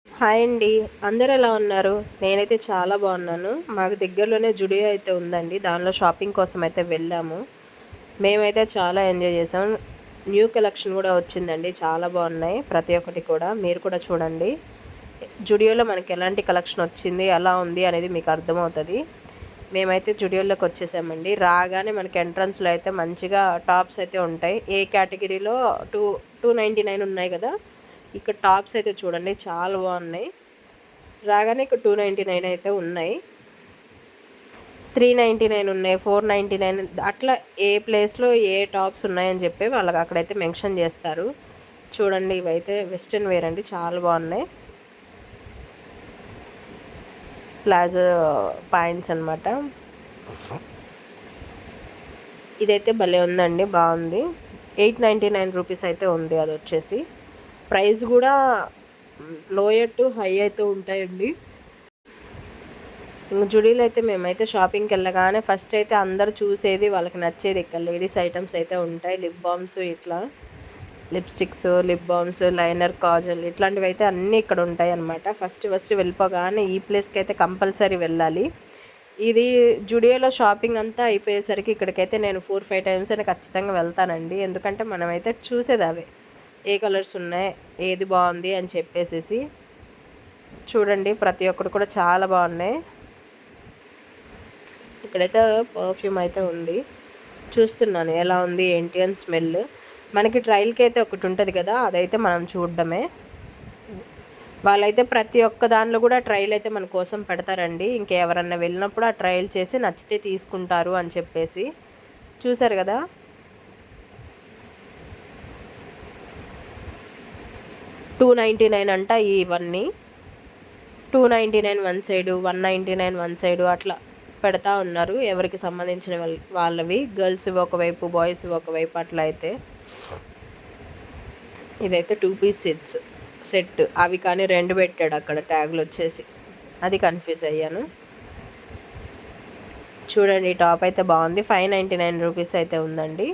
Hi అండి. అందరూ ఎలా ఉన్నారు? నేనైతే చాలా బాగున్నాను. మాకు దగ్గరలోనే జుడియో అయితే ఉందండి. దానిలో షాపింగ్ కోసం అయితే వెళ్ళాము. మేమైతే చాలా ఎంజాయ్ చేసాం. న్యూ కలెక్షన్ కూడా వచ్చిందండి. చాలా బాగున్నాయి ప్రతి ఒక్కటి కూడా. మీరు కూడా చూడండి. జుడియోలో మనకి ఎలాంటి కలెక్షన్ వచ్చింది, ఎలా ఉంది అనేది మీకు అర్థమవుతుంది. మేమైతే జుడియోలోకి వచ్చేసామండి. రాగానే మనకి ఎంట్రన్స్లో అయితే మంచిగా టాప్స్ అయితే ఉంటాయి. ఏ కేటగిరీలో టూ 299 ఉన్నాయి కదా. ఇక్కడ టాప్స్ అయితే చూడండి చాలా బాగున్నాయి. రాగానే ఇక్కడ 299 అయితే ఉన్నాయి, 399 ఉన్నాయి, 499 అట్లా ఏ ప్లేస్లో ఏ టాప్స్ ఉన్నాయని చెప్పి వాళ్ళకి అక్కడైతే మెన్షన్ చేస్తారు. చూడండి ఇవైతే వెస్ట్రన్ వేర్ అండి, చాలా బాగున్నాయి. ప్లాజో పాయింట్స్ అనమాట. ఇదైతే భలే ఉందండి, బాగుంది. 899 రూపీస్ అయితే ఉంది. అది వచ్చేసి ప్రైస్ కూడా లోయర్ టు హై అయితే ఉంటాయండి. ఇంక జుడీలో అయితే మేమైతే షాపింగ్కి వెళ్ళగానే ఫస్ట్ అయితే అందరూ చూసేది వాళ్ళకి నచ్చేది ఇక్కడ లేడీస్ ఐటమ్స్ అయితే ఉంటాయి. లిప్ బామ్స్, ఇట్లా lipsticks, lip balms, liner, kajal ఇట్లాంటివి అయితే అన్నీ ఇక్కడ ఉంటాయి అన్నమాట. ఫస్ట్ వెళ్ళిపోగానే ఈ ప్లేస్కి అయితే కంపల్సరీ వెళ్ళాలి. ఇది జుడియోలో షాపింగ్ అంతా అయిపోయేసరికి ఇక్కడికైతే నేను 4-5 టైమ్స్ అయినా ఖచ్చితంగా వెళ్తానండి. ఎందుకంటే మనమైతే చూసేది అవే, ఏ కలర్స్ ఉన్నాయి, ఏది బాగుంది అని చెప్పేసి. చూడండి ప్రతి ఒక్కటి కూడా చాలా బాగున్నాయి. ఇక్కడైతే పర్ఫ్యూమ్ అయితే ఉంది, చూస్తున్నాను ఎలా ఉంది ఏంటి అని స్మెల్. మనకి ట్రయల్కి అయితే ఒకటి ఉంటుంది కదా, అదైతే మనం చూడడమే. వాళ్ళైతే ప్రతి ఒక్క దానిలో కూడా ట్రయల్ అయితే మన కోసం పెడతారండి. ఇంకెవరన్నా వెళ్ళినప్పుడు ఆ ట్రయల్ చేసి నచ్చితే తీసుకుంటారు అని చెప్పేసి. చూసారు కదా, $299 అంట ఇవన్నీ. 299 వన్ సైడు, 199 వన్ సైడు అట్లా పెడతా ఉన్నారు. ఎవరికి సంబంధించిన వాళ్ళవి, గర్ల్స్ ఒకవైపు, బాయ్స్ ఒకవైపు అట్లా అయితే. ఇదైతే 2 పీస్ సెట్ అవి కానీ 2 పెట్టాడు అక్కడ ట్యాగులు వచ్చేసి, అది కన్ఫ్యూజ్ అయ్యాను. చూడండి టాప్ అయితే బాగుంది. 599 రూపీస్ అయితే ఉందండి,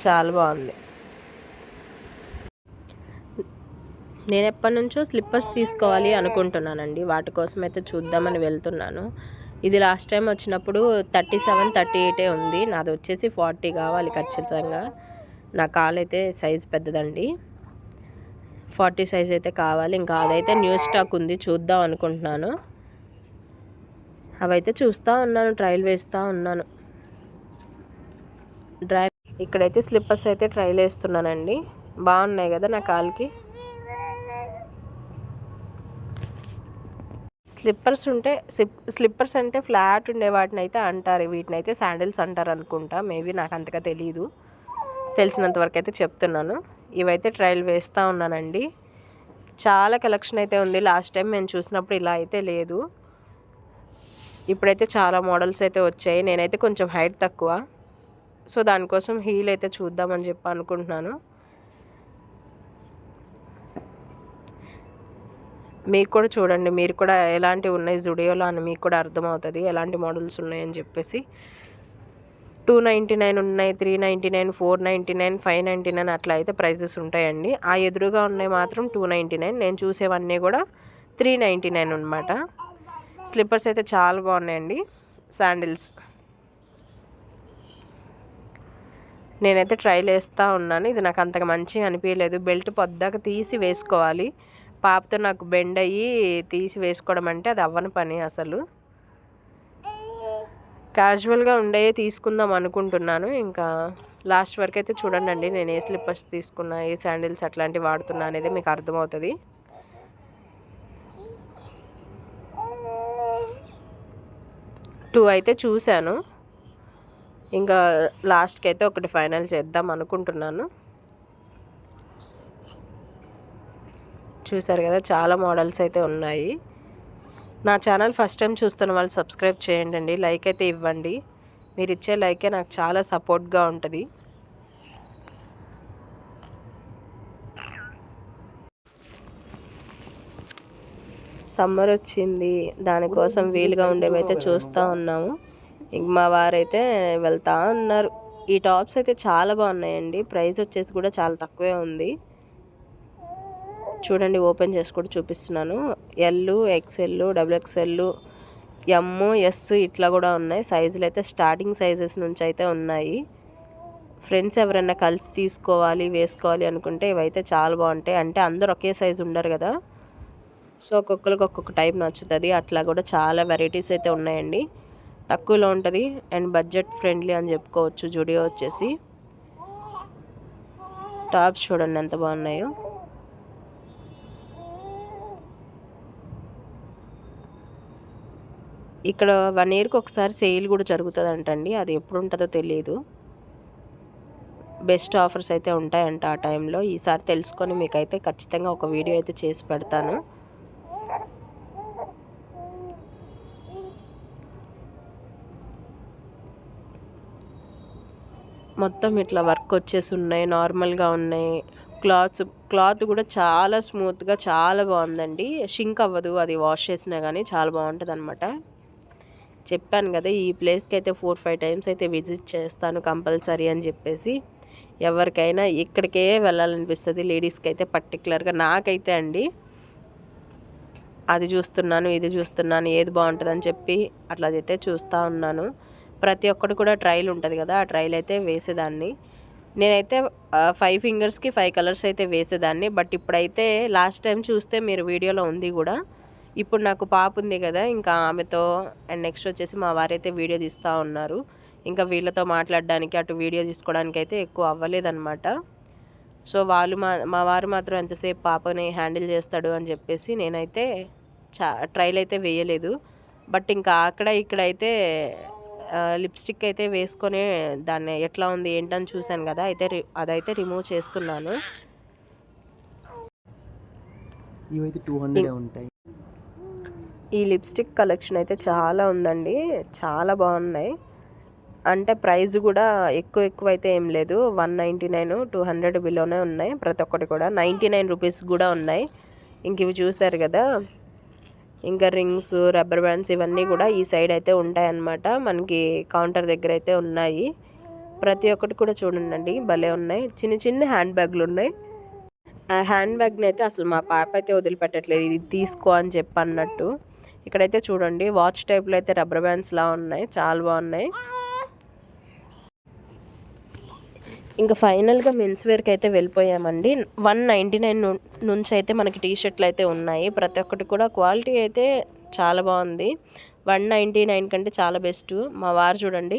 చాలా బాగుంది. నేను ఎప్పటి నుంచో స్లిప్పర్స్ తీసుకోవాలి అనుకుంటున్నానండి. వాటి కోసం అయితే చూద్దామని వెళ్తున్నాను. ఇది లాస్ట్ టైం వచ్చినప్పుడు 37, 38 ఉంది. నాది వచ్చేసి 40 కావాలి ఖచ్చితంగా. నా కాలు అయితే సైజ్ పెద్దదండి, 40 సైజ్ అయితే కావాలి. ఇంకా అదైతే న్యూ స్టాక్ ఉంది, చూద్దాం అనుకుంటున్నాను. అవైతే చూస్తూ ఉన్నాను, ట్రయల్ వేస్తూ ఉన్నాను. ఇక్కడైతే స్లిప్పర్స్ అయితే ట్రయల్ వేస్తున్నానండి. బాగున్నాయి కదా నా కాలుకి. స్లిప్పర్స్ అంటే ఫ్లాట్ ఉండే వాటిని అయితే అంటారు, వీటిని అయితే శాండిల్స్ అంటారు అనుకుంటా. మేబీ నాకు అంతగా తెలీదు, తెలిసినంత వరకు అయితే చెప్తున్నాను. ఇవైతే ట్రయల్ వేస్తూ ఉన్నానండి. చాలా కలెక్షన్ అయితే ఉంది. లాస్ట్ టైం నేను చూసినప్పుడు ఇలా అయితే లేదు. ఇప్పుడైతే చాలా మోడల్స్ అయితే వచ్చాయి. నేనైతే కొంచెం హైట్ తక్కువ, సో దానికోసం హీల్ అయితే చూద్దామని చెప్పి అనుకుంటున్నాను. మీకు కూడా చూడండి, మీరు కూడా ఎలాంటివి ఉన్నాయి జుడియోలో అని మీకు కూడా అర్థమవుతుంది, ఎలాంటి మోడల్స్ ఉన్నాయని చెప్పేసి. 299 ఉన్నాయి, 399, 499, 599 అట్లా అయితే ప్రైజెస్ ఉంటాయండి. ఆ ఎదురుగా ఉన్నాయి మాత్రం 299. నేను చూసేవన్నీ కూడా 399 అనమాట. స్లిప్పర్స్ అయితే చాలా బాగున్నాయండి, శాండిల్స్. నేనైతే ట్రైల్ వేస్తూ ఉన్నాను. ఇది నాకు అంతగా మంచిగా అనిపించలేదు. బెల్ట్ పొద్దాక తీసి వేసుకోవాలి. పాపతో నాకు బెండ్ అయ్యి తీసి వేసుకోవడం అంటే అది అవ్వని పని అసలు. క్యాజువల్గా ఉండేవి తీసుకుందాం అనుకుంటున్నాను. ఇంకా లాస్ట్ వరకు అయితే చూడండి, నేను ఏ స్లిప్పర్స్ తీసుకున్నా, ఏ శాండిల్స్ అట్లాంటివి వాడుతున్నా అనేది మీకు అర్థమవుతుంది. టూ అయితే చూశాను, ఇంకా లాస్ట్కి అయితే ఒకటి ఫైనల్ చేద్దాం అనుకుంటున్నాను. చూసారు కదా, చాలా మోడల్స్ అయితే ఉన్నాయి. నా ఛానల్ ఫస్ట్ టైం చూస్తున్న వాళ్ళు సబ్స్క్రైబ్ చేయండి, లైక్ అయితే ఇవ్వండి. మీరు ఇచ్చే లైకే నాకు చాలా సపోర్ట్గా ఉంటుంది. సమ్మర్ వచ్చింది, దానికోసం వీలుగా ఉండేవైతే చూస్తూ ఉన్నాము. ఇంక మా వారైతే వెళ్తూ ఉన్నారు. ఈ టాప్స్ అయితే చాలా బాగున్నాయండి. ప్రైస్ వచ్చేసి కూడా చాలా తక్కువే ఉంది. చూడండి, ఓపెన్ చేసి కూడా చూపిస్తున్నాను. ఎల్, ఎక్స్ఎల్, డబుల్ ఎక్స్ఎల్, ఎమ్, ఎస్ ఇట్లా కూడా ఉన్నాయి. సైజులు అయితే స్టార్టింగ్ సైజెస్ నుంచి అయితే ఉన్నాయి. ఫ్రెండ్స్ ఎవరైనా కలిసి తీసుకోవాలి వేసుకోవాలి అనుకుంటే ఇవైతే చాలా బాగుంటాయి. అంటే అందరూ ఒకే సైజు ఉండరు కదా, సో ఒక్కొక్కరికి ఒక్కొక్క టైప్ నచ్చుతుంది. అట్లా కూడా చాలా వెరైటీస్ అయితే ఉన్నాయండి. తక్కువలో ఉంటుంది అండ్ బడ్జెట్ ఫ్రెండ్లీ అని చెప్పుకోవచ్చు. జుడియో వచ్చేసి టాప్స్ చూడండి ఎంత బాగున్నాయో. ఇక్కడ 1 ఇయర్కి ఒకసారి సేల్ కూడా జరుగుతుంది అంటండి. అది ఎప్పుడు ఉంటుందో తెలియదు. బెస్ట్ ఆఫర్స్ అయితే ఉంటాయంట ఆ టైంలో. ఈసారి తెలుసుకొని మీకైతే ఖచ్చితంగా ఒక వీడియో అయితే చేసి పెడతాను. మొత్తం ఇట్లా వర్క్ వచ్చేసి ఉన్నాయి, నార్మల్గా ఉన్నాయి. క్లాత్ కూడా చాలా స్మూత్గా చాలా బాగుందండి. షింక్ అవ్వదు, అది వాష్ చేసినా కానీ చాలా బాగుంటుంది అనమాట. చెప్పాను కదా, ఈ ప్లేస్కి అయితే 4-5 టైమ్స్ అయితే విజిట్ చేస్తాను కంపల్సరీ అని చెప్పేసి. ఎవరికైనా ఇక్కడికే వెళ్ళాలనిపిస్తుంది, లేడీస్కి అయితే పర్టికులర్గా. నాకైతే అండి అది చూస్తున్నాను ఇది చూస్తున్నాను ఏది బాగుంటుందని చెప్పి అట్లా అయితే చూస్తూ ఉన్నాను. ప్రతి ఒక్కటి కూడా ట్రయల్ ఉంటుంది కదా, ఆ ట్రయల్ అయితే వేసేదాన్ని. నేనైతే 5 ఫింగర్స్కి 5 కలర్స్ అయితే వేసేదాన్ని. బట్ ఇప్పుడైతే లాస్ట్ టైం చూస్తే మీరు వీడియోలో ఉంది కూడా. ఇప్పుడు నాకు పాప ఉంది కదా, ఇంకా ఆమెతో అండ్ నెక్స్ట్ వచ్చేసి మా వారైతే వీడియో తీస్తూ ఉన్నారు. ఇంకా వీళ్ళతో మాట్లాడడానికి అటు వీడియో తీసుకోవడానికి అయితే ఎక్కువ అవ్వలేదన్నమాట. సో వాళ్ళు మా వారు మాత్రం ఎంతసేపు పాపని హ్యాండిల్ చేస్తాడు అని చెప్పేసి నేనైతే ట్రైల్ అయితే వేయలేదు. బట్ ఇంకా అక్కడ ఇక్కడైతే లిప్స్టిక్ అయితే వేసుకొని దాన్ని ఎట్లా ఉంది ఏంటని చూశాను కదా, అదైతే రిమూవ్ చేస్తున్నాను. ఇవైతే 200 ఉంటాయి. ఈ లిప్స్టిక్ కలెక్షన్ అయితే చాలా ఉందండి, చాలా బాగున్నాయి. అంటే ప్రైస్ కూడా ఎక్కువ అయితే ఏం లేదు. 199, 200 బిలోనే ఉన్నాయి. ప్రతి ఒక్కటి కూడా 99 రూపీస్ కూడా ఉన్నాయి. ఇంక ఇవి చూసారు కదా, ఇంకా రింగ్స్, రబ్బర్ బ్యాండ్స్ ఇవన్నీ కూడా ఈ సైడ్ అయితే ఉంటాయన్నమాట. మనకి కౌంటర్ దగ్గర అయితే ఉన్నాయి. ప్రతి ఒక్కటి కూడా చూడండి భలే ఉన్నాయి. చిన్న చిన్న హ్యాండ్ బ్యాగ్లు ఉన్నాయి. ఆ హ్యాండ్ బ్యాగ్ని అయితే అసలు మా పాప అయితే వదిలిపెట్టట్లేదు, ఇది తీసుకో అని చెప్పి అన్నట్టు. ఇక్కడైతే చూడండి వాచ్ టైప్లో అయితే రబ్బర్ బ్యాండ్స్ లా ఉన్నాయి, చాలా బాగున్నాయి. ఇంకా ఫైనల్గా మెన్స్ వేర్కి అయితే వెళ్ళిపోయామండి. 199 నుంచి అయితే మనకి టీషర్ట్లు అయితే ఉన్నాయి. ప్రతి ఒక్కటి కూడా క్వాలిటీ అయితే చాలా బాగుంది. 199 కంటే చాలా బెస్ట్. మా వారు చూడండి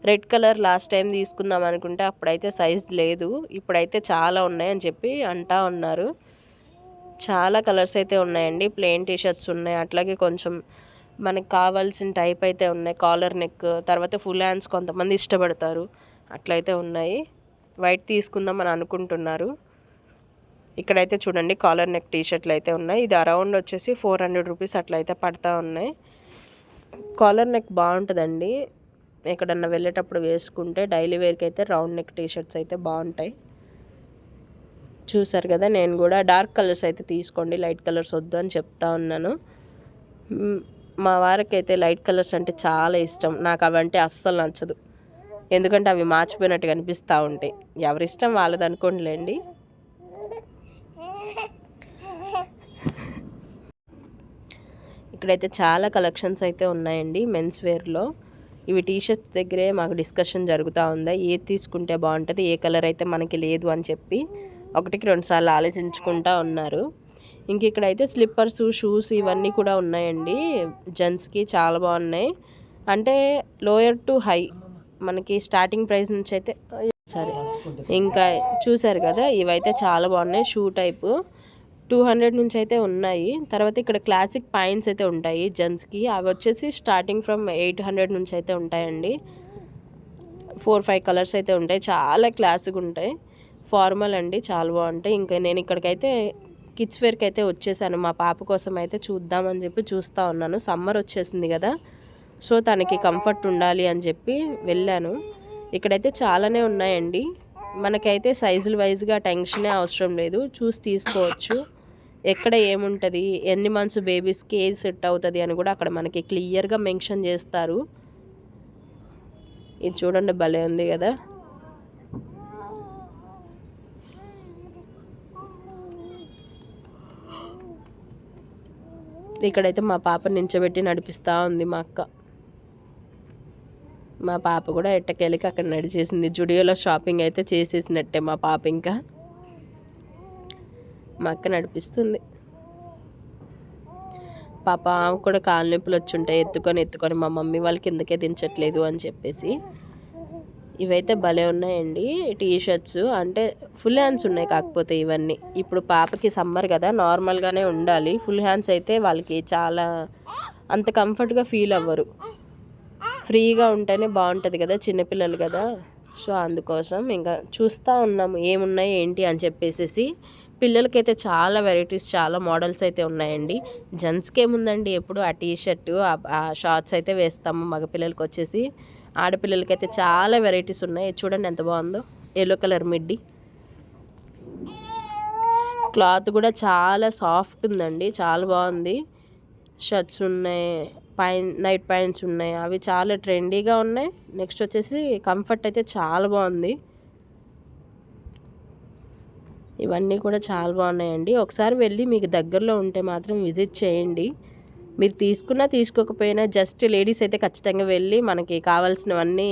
రెడ్ కలర్ లాస్ట్ టైం తీసుకుందాం అనుకుంటే అప్పుడైతే సైజ్ లేదు, ఇప్పుడైతే చాలా ఉన్నాయని చెప్పి అంటా ఉన్నారు. చాలా కలర్స్ అయితే ఉన్నాయండి. ప్లెయిన్ టీషర్ట్స్ ఉన్నాయి, అట్లాగే కొంచెం మనకు కావాల్సిన టైప్ అయితే ఉన్నాయి. కాలర్ నెక్, తర్వాత ఫుల్ హ్యాండ్స్ కొంతమంది ఇష్టపడతారు, అట్లయితే ఉన్నాయి. వైట్ తీసుకుందాం అని అనుకుంటున్నారు. ఇక్కడైతే చూడండి కాలర్ నెక్ టీషర్ట్లు అయితే ఉన్నాయి. ఇది అరౌండ్ వచ్చేసి 400 రూపీస్ అట్లయితే పడతా ఉన్నాయి. కాలర్ నెక్ బాగుంటుందండి, ఎక్కడన్నా వెళ్ళేటప్పుడు వేసుకుంటే డైలీ వేర్కి అయితే రౌండ్ నెక్ టీషర్ట్స్ అయితే బాగుంటాయి. చూసారు కదా, నేను కూడా డార్క్ కలర్స్ అయితే తీసుకోండి, లైట్ కలర్స్ వద్దు అని చెప్తా ఉన్నాను. మా వారికి అయితే లైట్ కలర్స్ అంటే చాలా ఇష్టం, నాకు అవంటే అస్సలు నచ్చదు. ఎందుకంటే అవి మార్చిపోయినట్టు కనిపిస్తూ ఉంటాయి. ఎవరిష్టం వాళ్ళది అనుకోండిలేండి. ఇక్కడైతే చాలా కలెక్షన్స్ అయితే ఉన్నాయండి మెన్స్ వేర్లో. ఇవి టీషర్ట్స్ దగ్గరే మాకు డిస్కషన్ జరుగుతూ ఉందా, ఏది తీసుకుంటే బాగుంటుంది, ఏ కలర్ అయితే మనకి లేదు అని చెప్పి 1-2 సార్లు ఆలోచించుకుంటూ ఉన్నారు. ఇంక ఇక్కడైతే స్లిప్పర్స్, షూస్ ఇవన్నీ కూడా ఉన్నాయండి జెంట్స్కి, చాలా బాగున్నాయి. అంటే లోయర్ టు హై మనకి స్టార్టింగ్ ప్రైస్ నుంచి అయితే సరే. ఇంకా చూసారు కదా, ఇవైతే చాలా బాగున్నాయి. షూ టైపు 200 నుంచి అయితే ఉన్నాయి. తర్వాత ఇక్కడ క్లాసిక్ పాయింట్స్ అయితే ఉంటాయి జెంట్స్కి, అవి వచ్చేసి స్టార్టింగ్ ఫ్రమ్ 800 నుంచి అయితే ఉంటాయండి. 4-5 కలర్స్ అయితే ఉంటాయి, చాలా క్లాసిక్ ఉంటాయి. ఫార్మల్ అండి, చాలా బాగుంటాయి. ఇంకా నేను ఇక్కడికైతే కిడ్స్ వేర్కి అయితే వచ్చేసాను. మా పాప కోసం అయితే చూద్దామని చెప్పి చూస్తూ ఉన్నాను. సమ్మర్ వచ్చేసింది కదా, సో తనకి కంఫర్ట్ ఉండాలి అని చెప్పి వెళ్ళాను. ఇక్కడైతే చాలానే ఉన్నాయండి. మనకైతే సైజుల వైజ్గా టెన్షనే అవసరం లేదు, చూసి తీసుకోవచ్చు. ఎక్కడ ఏముంటుంది, ఎన్ని మంత్స్ బేబీస్కి ఏది సెట్ అవుతుంది అని కూడా అక్కడ మనకి క్లియర్గా మెన్షన్ చేస్తారు. ఇది చూడండి భలే ఉంది కదా. ఇక్కడైతే మా పాప నించోబెట్టి నడిపిస్తూ ఉంది మా అక్క. మా పాప కూడా ఎట్టకెళ్ళకి అక్కడ నడిచేసింది. జుడియోలో షాపింగ్ అయితే చేసేసినట్టే మా పాప. ఇంకా మా అక్క నడిపిస్తుంది. పాప ఆమె కూడా కాలు నొప్పులు వచ్చి ఉంటాయి, ఎత్తుకొని మా మమ్మీ వాళ్ళు కిందకే దించట్లేదు అని చెప్పేసి. ఇవైతే భలే ఉన్నాయండి టీ షర్ట్స్. అంటే ఫుల్ హ్యాండ్స్ ఉన్నాయి, కాకపోతే ఇవన్నీ ఇప్పుడు పాపకి సమ్మర్ కదా, నార్మల్గానే ఉండాలి. ఫుల్ హ్యాండ్స్ అయితే వాళ్ళకి చాలా అంత కంఫర్ట్గా ఫీల్ అవ్వరు. ఫ్రీగా ఉంటేనే బాగుంటుంది కదా, చిన్నపిల్లలు కదా. సో అందుకోసం ఇంకా చూస్తూ ఉన్నాము ఏమున్నాయి ఏంటి అని చెప్పేసి. పిల్లలకైతే చాలా వెరైటీస్, చాలా మోడల్స్ అయితే ఉన్నాయండి. జెంట్స్కి ఏముందండి, ఎప్పుడు ఆ టీ షర్టు ఆ షార్ట్స్ అయితే వేస్తాము. మగపిల్లలకి వచ్చేసి, ఆడపిల్లలకైతే చాలా వెరైటీస్ ఉన్నాయి. చూడండి ఎంత బాగుందో, ఎల్లో కలర్ మిడ్డీ. క్లాత్ కూడా చాలా సాఫ్ట్ ఉందండి, చాలా బాగుంది. షర్ట్స్ ఉన్నాయి, నైట్ ప్యాంట్స్ ఉన్నాయి, అవి చాలా ట్రెండీగా ఉన్నాయి. నెక్స్ట్ వచ్చేసి కంఫర్ట్ అయితే చాలా బాగుంది. ఇవన్నీ కూడా చాలా బాగున్నాయండి. ఒకసారి వెళ్ళి మీకు దగ్గరలో ఉంటే మాత్రం విజిట్ చేయండి. మీరు తీసుకున్నా తీసుకోకపోయినా జస్ట్ లేడీస్ అయితే ఖచ్చితంగా వెళ్ళి మనకి కావాల్సినవన్నీ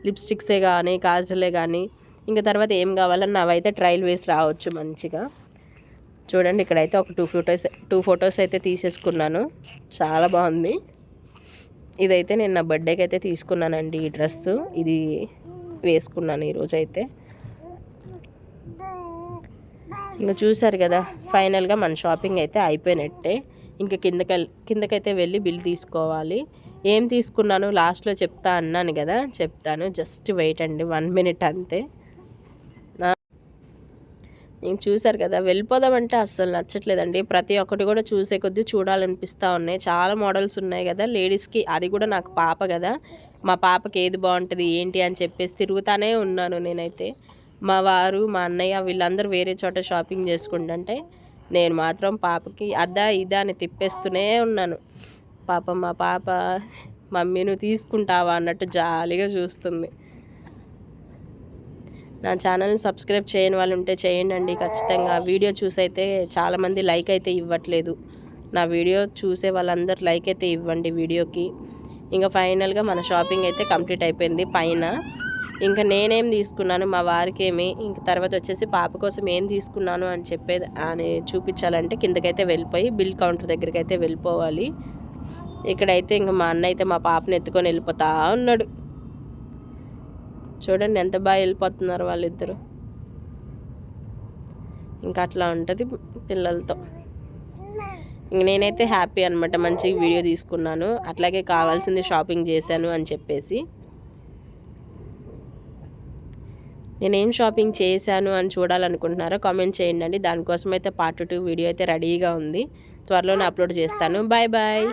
లిప్స్టిక్సే కానీ, కాజలే కానీ, ఇంకా తర్వాత ఏం కావాలన్నా అవైతే ట్రయల్ వేసి రావచ్చు మంచిగా. చూడండి ఇక్కడైతే ఒక టూ ఫొటోస్ అయితే తీసేసుకున్నాను. చాలా బాగుంది. ఇదైతే నేను నా బర్త్డేకి అయితే తీసుకున్నానండి. ఈ డ్రెస్సు ఇది వేసుకున్నాను ఈరోజు అయితే. ఇంకా చూసారు కదా, ఫైనల్గా మన షాపింగ్ అయితే అయిపోయినట్టే. ఇంకా కిందకైతే వెళ్ళి బిల్ తీసుకోవాలి. ఏం తీసుకున్నాను లాస్ట్లో చెప్తా అన్నాను కదా, చెప్తాను. జస్ట్ వెయిట్ అండి, 1 minute అంతే. నేను చూసారు కదా, వెళ్ళిపోదామంటే అస్సలు నచ్చట్లేదండి. ప్రతి ఒక్కటి కూడా చూసే కొద్దీ చూడాలనిపిస్తూ ఉన్నాయి. చాలా మోడల్స్ ఉన్నాయి కదా లేడీస్కి. అది కూడా నాకు పాప కదా, మా పాపకి ఏది బాగుంటుంది ఏంటి అని చెప్పేసి తిరుగుతానే ఉన్నాను నేనైతే. మా వారు, మా అన్నయ్య వీళ్ళందరూ వేరే చోట షాపింగ్ చేసుకుంటుంటే నేను మాత్రం పాపకి అదా ఇదా అని తిప్పేస్తూనే ఉన్నాను. మా పాప మమ్మీ నువ్వు తీసుకుంటావా అన్నట్టు జాలీగా చూస్తుంది. నా ఛానల్ని సబ్స్క్రైబ్ చేయని వాళ్ళు ఉంటే చేయండి ఖచ్చితంగా. వీడియో చూసైతే చాలామంది లైక్ అయితే ఇవ్వట్లేదు. నా వీడియో చూసే వాళ్ళందరూ లైక్ అయితే ఇవ్వండి వీడియోకి. ఇంకా ఫైనల్గా మన షాపింగ్ అయితే కంప్లీట్ అయిపోయింది పైన. ఇంకా నేనేం తీసుకున్నాను, మా వారికి ఏమి, ఇంక తర్వాత వచ్చేసి పాప కోసం ఏం తీసుకున్నాను అని చూపించాలంటే కిందకైతే వెళ్ళిపోయి బిల్ కౌంటర్ దగ్గరికి అయితే వెళ్ళిపోవాలి. ఇక్కడైతే ఇంకా మా అన్న అయితే మా పాపను ఎత్తుకొని వెళ్ళిపోతా ఉన్నాడు. చూడండి ఎంత బాగా వెళ్ళిపోతున్నారు వాళ్ళిద్దరు. ఇంకా అట్లా ఉంటుంది పిల్లలతో. ఇంక నేనైతే హ్యాపీ అనమాట, మంచి వీడియో తీసుకున్నాను, అట్లాగే కావాల్సింది షాపింగ్ చేశాను అని చెప్పేసి. నేనేం షాపింగ్ చేశాను అని చూడాలనుకుంటున్నారో కామెంట్ చేయండి. దానికోసం అయితే పార్ట్ 2 వీడియో అయితే రెడీగా ఉంది, త్వరలోనే అప్లోడ్ చేస్తాను. Bye bye.